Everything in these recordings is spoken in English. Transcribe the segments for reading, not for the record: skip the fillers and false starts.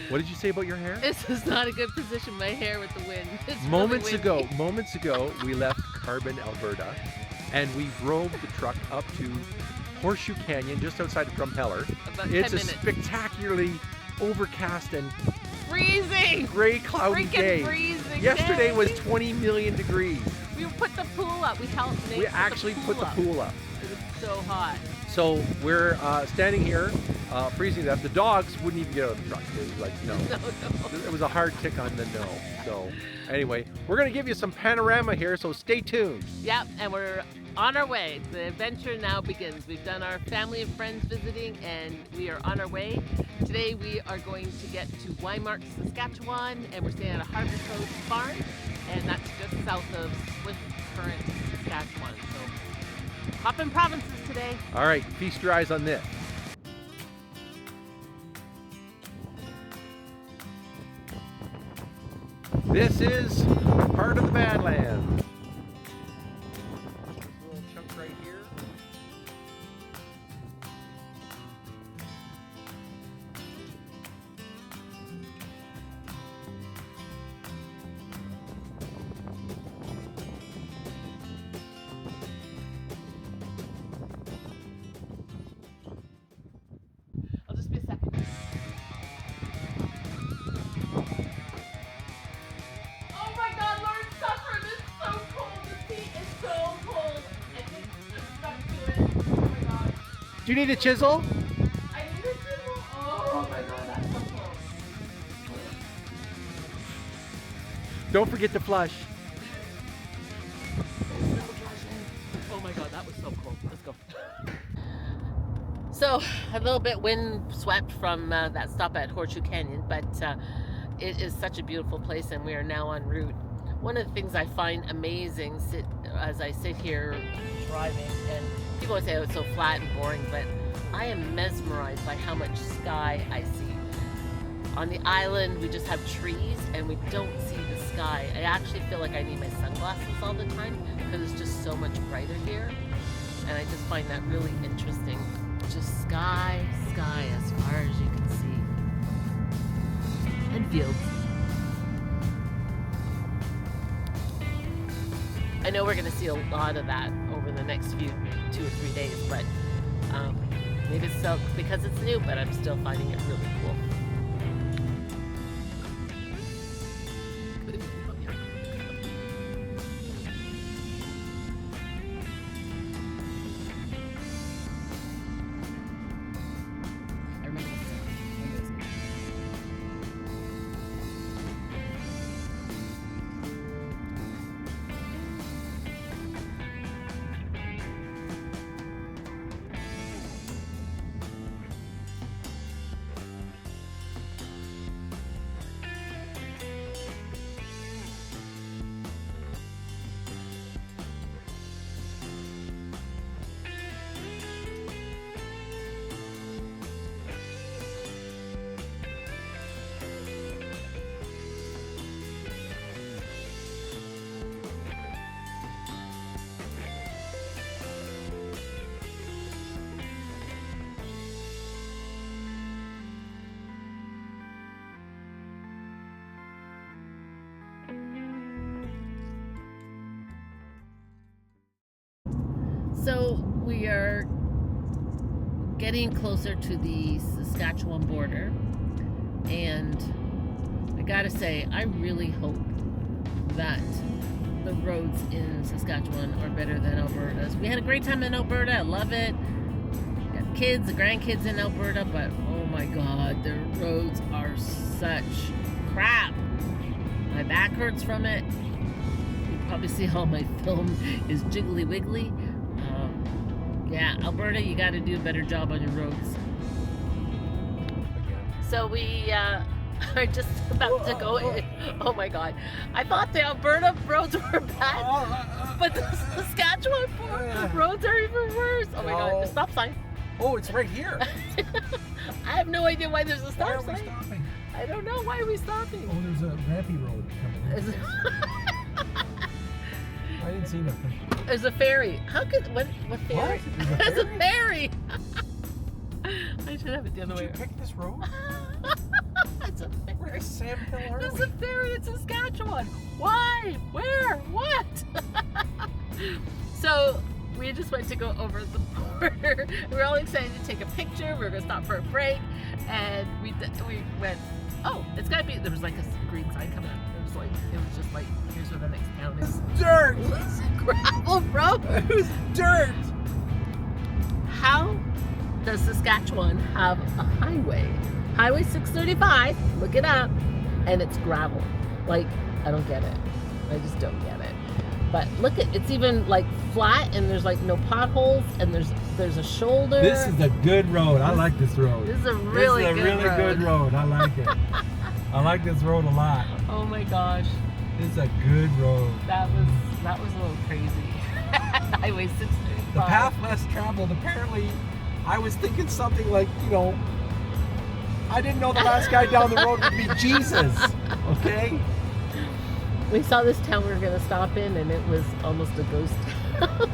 What did you say about your hair? This is not a good position, my hair with the wind. It's Moments really ago, we left Carbon, Alberta, and we drove the truck up to Horseshoe Canyon, just outside of Drumheller. About 10 It's a minutes. spectacularly overcast and Freezing! gray, cloudy Freaking day. freezing Yesterday day. was 20 million degrees. We put the pool up. We helped Nate We actually put the pool up. It was so hot. So we're standing here, freezing to death. The dogs wouldn't even get out of the truck. They were like, no. No. It was a hard tick on the no. So anyway, we're going to give you some panorama here, so stay tuned. Yep, and we're on our way. The adventure now begins. We've done our family and friends visiting, and we are on our way. Today we are going to get to Wymark, Saskatchewan, and we're staying at a Harvest House farm, and that's just south of Swift Current, Saskatchewan. So hopping provinces today. All right, feast your eyes on this. This is part of the Badlands. This little chunk right here. I'll just be a second. Oh my God, Lord suffer! This is so cold. The seat is so cold. I think I'm stuck to it. Oh my God. Do you need a chisel? I need a chisel. Oh my God, that's so cold. Don't forget to flush. Oh my God, that was so cold. Let's go. So, a little bit wind swept from that stop at Horseshoe Canyon, but it is such a beautiful place, and we are now en route. One of the things I find amazing as I sit here driving, and people always say, oh, it's so flat and boring, but I am mesmerized by how much sky I see. On the island, we just have trees, and we don't see the sky. I actually feel like I need my sunglasses all the time because it's just so much brighter here, and I just find that really interesting. Just sky as far as you can see. And fields. I know we're going to see a lot of that over the next 2 or 3 days, but maybe it's still because it's new, but I'm still finding it really cool. So we are getting closer to the Saskatchewan border, and I gotta say, I really hope that the roads in Saskatchewan are better than Alberta's. We had a great time in Alberta. I love it. Got kids, the grandkids in Alberta, but oh my God, the roads are such crap. My back hurts from it. You probably see how my film is jiggly wiggly. Yeah, Alberta, you got to do a better job on your roads. So we are just about to go in. Oh my God. I thought the Alberta roads were bad, but the Saskatchewan roads are even worse. Oh my God, the stop sign. Oh, it's right here. I have no idea why there's a stop Why are we sign. stopping? I don't know. Why are we stopping? Oh, there's a rampy road coming in. I didn't see nothing. There's a ferry. How could, what ferry? What? There's a ferry. I should have it the other Did way. you pick this road? Sam Hill, aren't There's we? a ferry in Saskatchewan. Why? Where? What? So we just went to go over the border. We were all excited to take a picture. We were going to stop for a break. And we went, oh, it's got to be, there was like a green sign coming up. It was just like, here's where the next town is. Dirt! It's a gravel road. It was dirt! How does Saskatchewan have a highway? Highway 635, look it up, and it's gravel. Like, I don't get it. I just don't get it. But look at, it's even like flat, and there's like no potholes, and there's a shoulder. This is a good road. I like this road. This is a really good road. I like it. I like this road a lot. Oh my gosh. This is a good road. That was a little crazy. Highway 635. The path less traveled. Apparently, I was thinking something like, I didn't know the last guy down the road would be Jesus. Okay? We saw this town we were going to stop in, and it was almost a ghost town.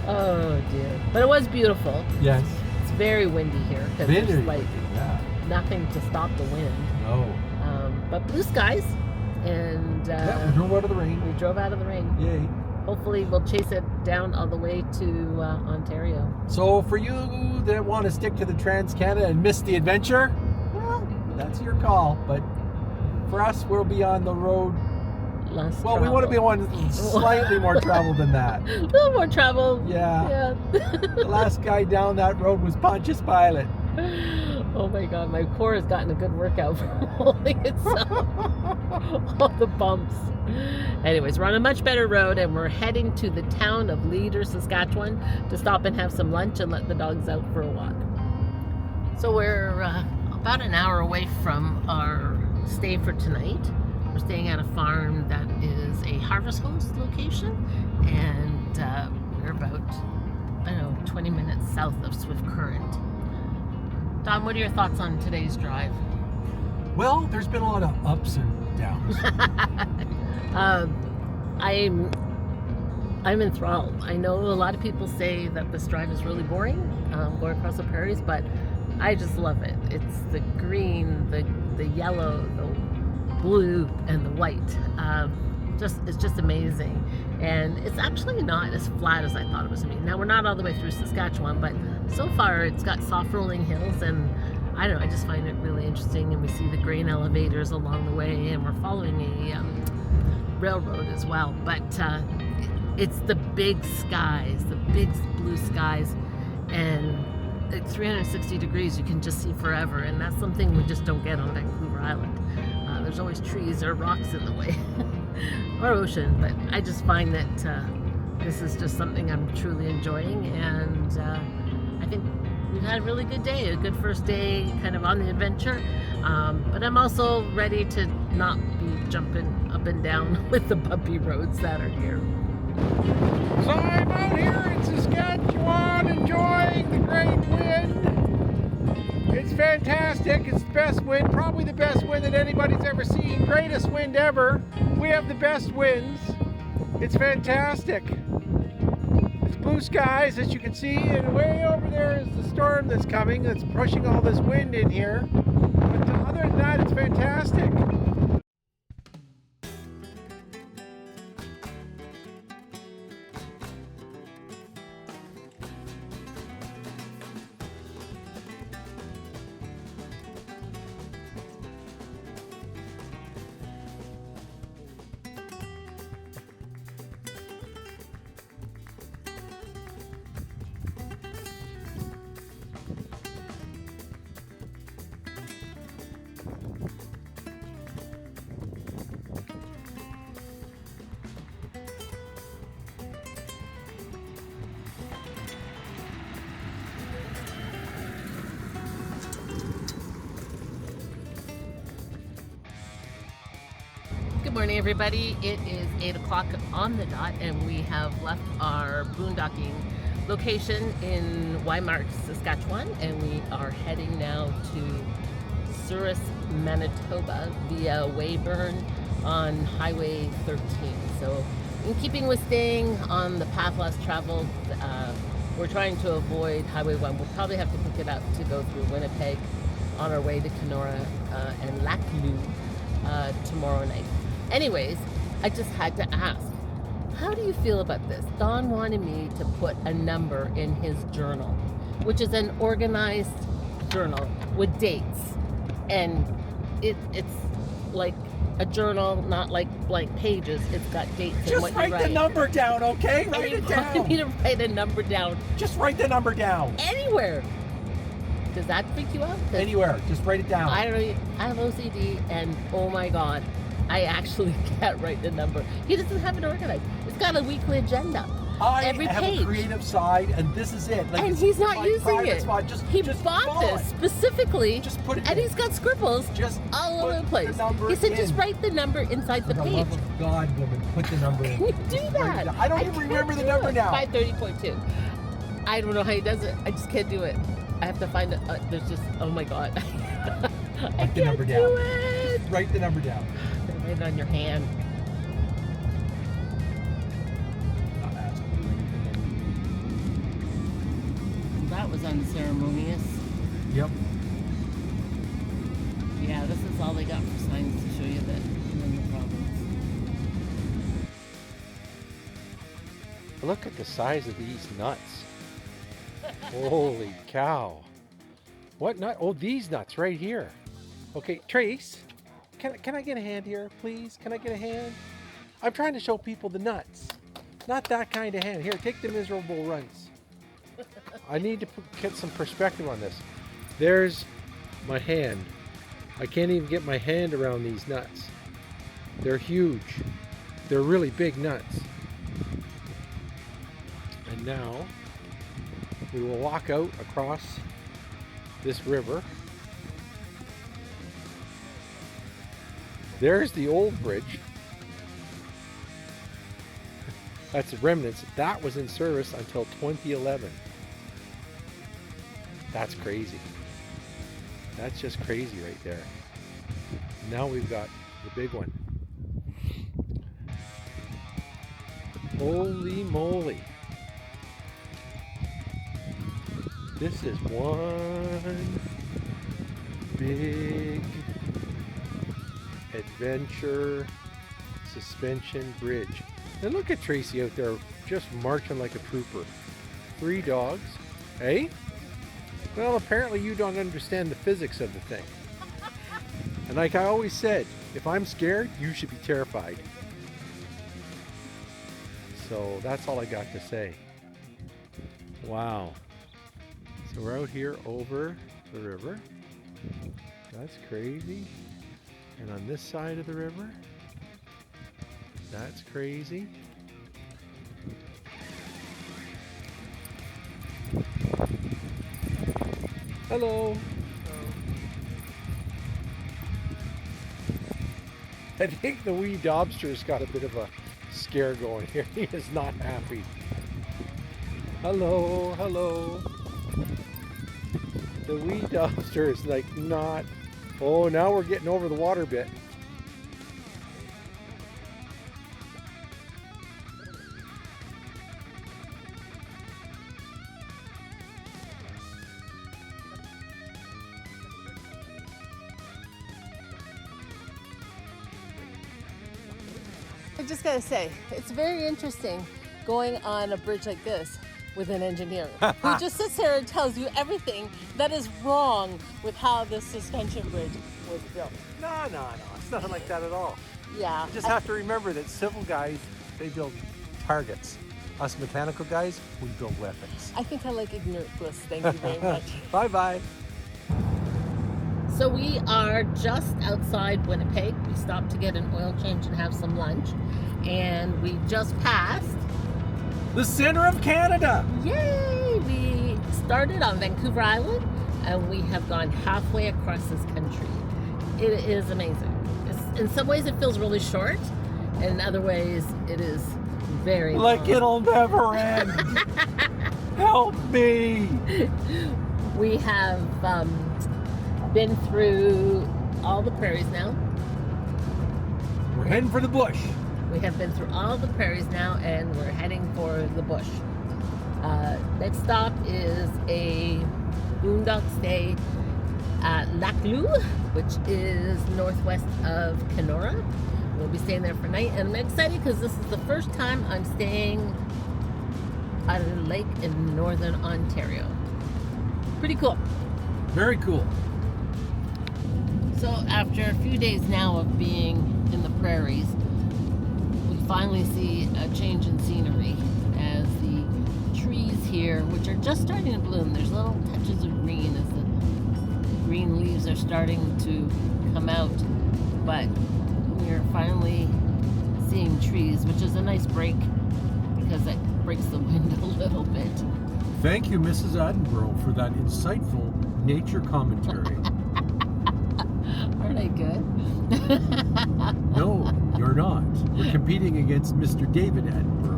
Oh dear. But it was beautiful. Yes. It's very windy here because Very there's like windy, yeah. nothing to stop the wind. No. But blue skies, and Yeah, we drove out of the rain. we drove out of the rain. Yay. Hopefully we'll chase it down all the way to Ontario. So for you that want to stick to the Trans-Canada and miss the adventure, well, that's your call. But for us, we'll be on the road. Less Well, we want to be travel. on slightly more travel than that. A little more travel. Yeah. Yeah. The last guy down that road was Pontius Pilate. Oh my God, my core has gotten a good workout from holding itself. All the bumps. Anyways, we're on a much better road, and we're heading to the town of Leader, Saskatchewan, to stop and have some lunch and let the dogs out for a walk. So we're about an hour away from our stay for tonight. We're staying at a farm that is a Harvest Host location, and we're about, 20 minutes south of Swift Current. Don, what are your thoughts on today's drive? Well, there's been a lot of ups and downs. I'm enthralled. I know a lot of people say that this drive is really boring, going across the prairies, but I just love it. It's the green, the yellow, the blue, and the white. It's just amazing. And it's actually not as flat as I thought it was going to be. Now, we're not all the way through Saskatchewan, but so far it's got soft rolling hills, and I don't know, I just find it really interesting. And we see the grain elevators along the way, and we're following a railroad as well. But it's the big skies, the big blue skies, and at 360 degrees you can just see forever, and that's something we just don't get on Vancouver Island. There's always trees or rocks in the way, or ocean, but I just find that this is just something I'm truly enjoying, and I think we've had a really good day, a good first day kind of on the adventure, but I'm also ready to not be jumping up and down with the bumpy roads that are here. So I'm out here in Saskatchewan enjoying the great wind. It's fantastic. It's the best wind, probably the best wind that anybody's ever seen. Greatest wind ever. We have the best winds. It's fantastic. It's blue skies, as you can see, and way over there is the storm that's coming, that's pushing all this wind in here. But other than that, it's fantastic. Good morning, everybody. It is 8 o'clock on the dot, and we have left our boondocking location in Weimar, Saskatchewan, and we are heading now to Souris, Manitoba via Weyburn on Highway 13. So, in keeping with staying on the path less traveled, we're trying to avoid Highway 1. We'll probably have to pick it up to go through Winnipeg on our way to Kenora and Laclue tomorrow night. Anyways, I just had to ask, how do you feel about this? Don wanted me to put a number in his journal, which is an organized journal with dates. And it's like a journal, not like blank pages. It's got dates and Just what write you write. the number down, okay? And Write he it wanted down. me to write a number down Just write the number down. anywhere. Does that freak you out? 'Cause Anywhere. Just write it down. I have OCD, and oh my God, I actually can't write the number. He doesn't have it organized. It's got a weekly agenda. I every have page. a creative side, and this is it. Like, And it's he's not my using private it. spot. He just bought follow this it. specifically, Just put it and in. he's got scribbles Just all put over the place. number He said, in. just write the number inside the For the page. love of God, woman, put the number in. Can you do Just write it that? down. I don't even can't remember the do number it. now. 530.2. I don't know how he does it. I just can't do it. I have to find it. There's just, oh my God. I Write the can't number do down. it. Write the number down. Write it on your hand. Not asking you anything. That was unceremonious. Yep. Yeah, this is all they got for signs to show you that you're in the province. Look at the size of these nuts. Holy cow. What nut? Oh, these nuts right here. Okay, Trace, can I get a hand here, please? Can I get a hand? I'm trying to show people the nuts. Not that kind of hand. Here, take the miserable runs. I need to get some perspective on this. There's my hand. I can't even get my hand around these nuts. They're huge. They're really big nuts. And now we will walk out across this river. There's the old bridge. That's the remnants. That was in service until 2011. That's crazy. That's just crazy right there. Now we've got the big one. Holy moly. This is one big adventure suspension bridge. And look at Tracy out there just marching like a trooper. 3 dogs. Hey? Well, apparently you don't understand the physics of the thing. And like I always said, if I'm scared, you should be terrified. So that's all I got to say. Wow. So we're out here over the river. That's crazy. And on this side of the river, that's crazy. Hello. I think the wee Dobster's got a bit of a scare going here. He is not happy. Hello, hello. The wee Dobster is like not. Oh, now we're getting over the water bit. I just gotta say, it's very interesting going on a bridge like this with an engineer who just sits there and tells you everything that is wrong with how this suspension bridge was built. No. It's nothing like that at all. Yeah. You just have to remember that civil guys, they build targets. Us mechanical guys, we build weapons. I think I like ignorant bliss. Thank you very much. Bye-bye. So we are just outside Winnipeg. We stopped to get an oil change and have some lunch. And we just passed. The center of Canada. Yay! We started on Vancouver Island and we have gone halfway across this country. It is amazing. In some ways it feels really short. In other ways it is very Like long. it'll never end. Help me. We have been through all the prairies now. We're heading for the bush. We have been through all the prairies now and we're heading for the bush. Next stop is a boondock stay Naklu, which is northwest of Kenora. We'll be staying there for a night, and I'm excited because this is the first time I'm staying at a lake in northern Ontario. Pretty cool. Very cool. So after a few days now of being in the prairies, we finally see a change in scenery as the trees here, which are just starting to bloom, there's little touches of green as the green leaves are starting to come out, but we're finally seeing trees, which is a nice break because it breaks the wind a little bit. Thank you, Mrs. Attenborough, for that insightful nature commentary. Aren't I good? No, you're not. We're competing against Mr. David Attenborough.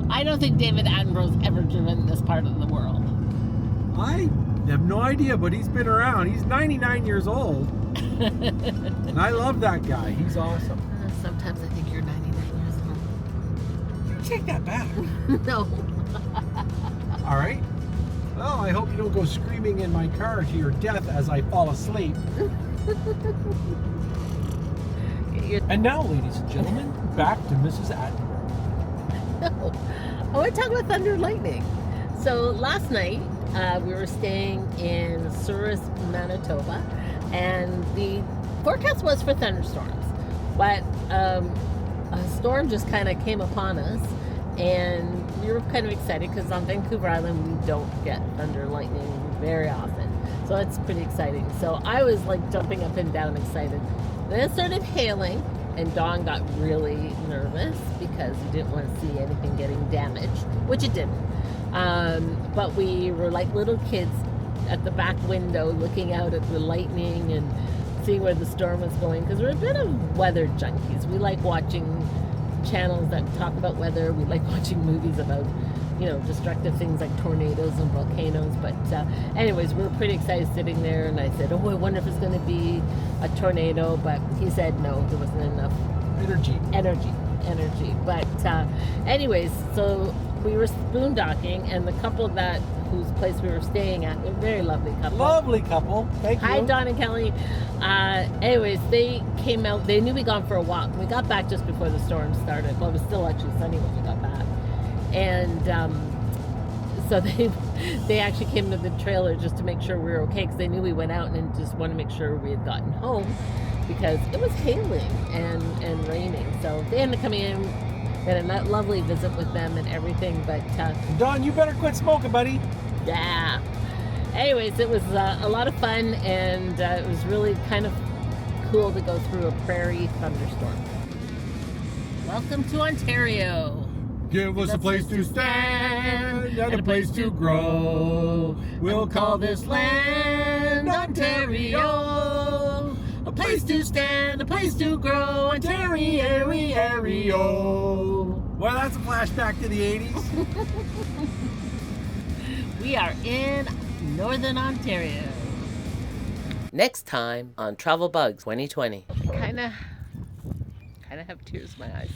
I don't think David Attenborough's ever driven this part of the world. I have no idea, but he's been around. He's 99 years old. And I love that guy. He's awesome. Sometimes I think you're 99 years old. Take that back. No. All right. Well, I hope you don't go screaming in my car to your death as I fall asleep. And now, ladies and gentlemen, back to Mrs. Attenborough. No. I want to talk about thunder and lightning. So last night, we were staying in Souris, Manitoba, and the forecast was for thunderstorms, but a storm just kind of came upon us, and we were kind of excited because on Vancouver Island we don't get thunder and lightning very often, so it's pretty exciting. So I was like jumping up and down excited. Then it started hailing, and Dawn got really nervous because he didn't want to see anything getting damaged, which it didn't. But we were like little kids at the back window looking out at the lightning and seeing where the storm was going, because we're a bit of weather junkies. We like watching channels that talk about weather. We like watching movies about, destructive things like tornadoes and volcanoes. But anyways, we were pretty excited sitting there, and I said, oh, I wonder if it's going to be a tornado, but he said no, there wasn't enough energy. But anyways, so we were boondocking, and the couple whose place we were staying at, they're a very lovely couple. Lovely couple. Thank you. Hi, Don and Kelly. Anyways, they came out. They knew we gone for a walk. We got back just before the storm started. Well, it was still actually sunny when we got back. And so they actually came to the trailer just to make sure we were okay, because they knew we went out and just wanted to make sure we had gotten home, because it was hailing and raining. So they ended up coming in. We had a lovely visit with them and everything, but Don, you better quit smoking, buddy. yeah. Anyways, it was a lot of fun, and it was really kind of cool to go through a prairie thunderstorm. Welcome to Ontario. Give us a place to stand and a place to grow. We'll call this land Ontario. A place to stand, a place to grow, Ontario. Well, that's a flashback to the 80s. We are in Northern Ontario. Next time on Travel Bugs 2020. Kind of have tears in my eyes.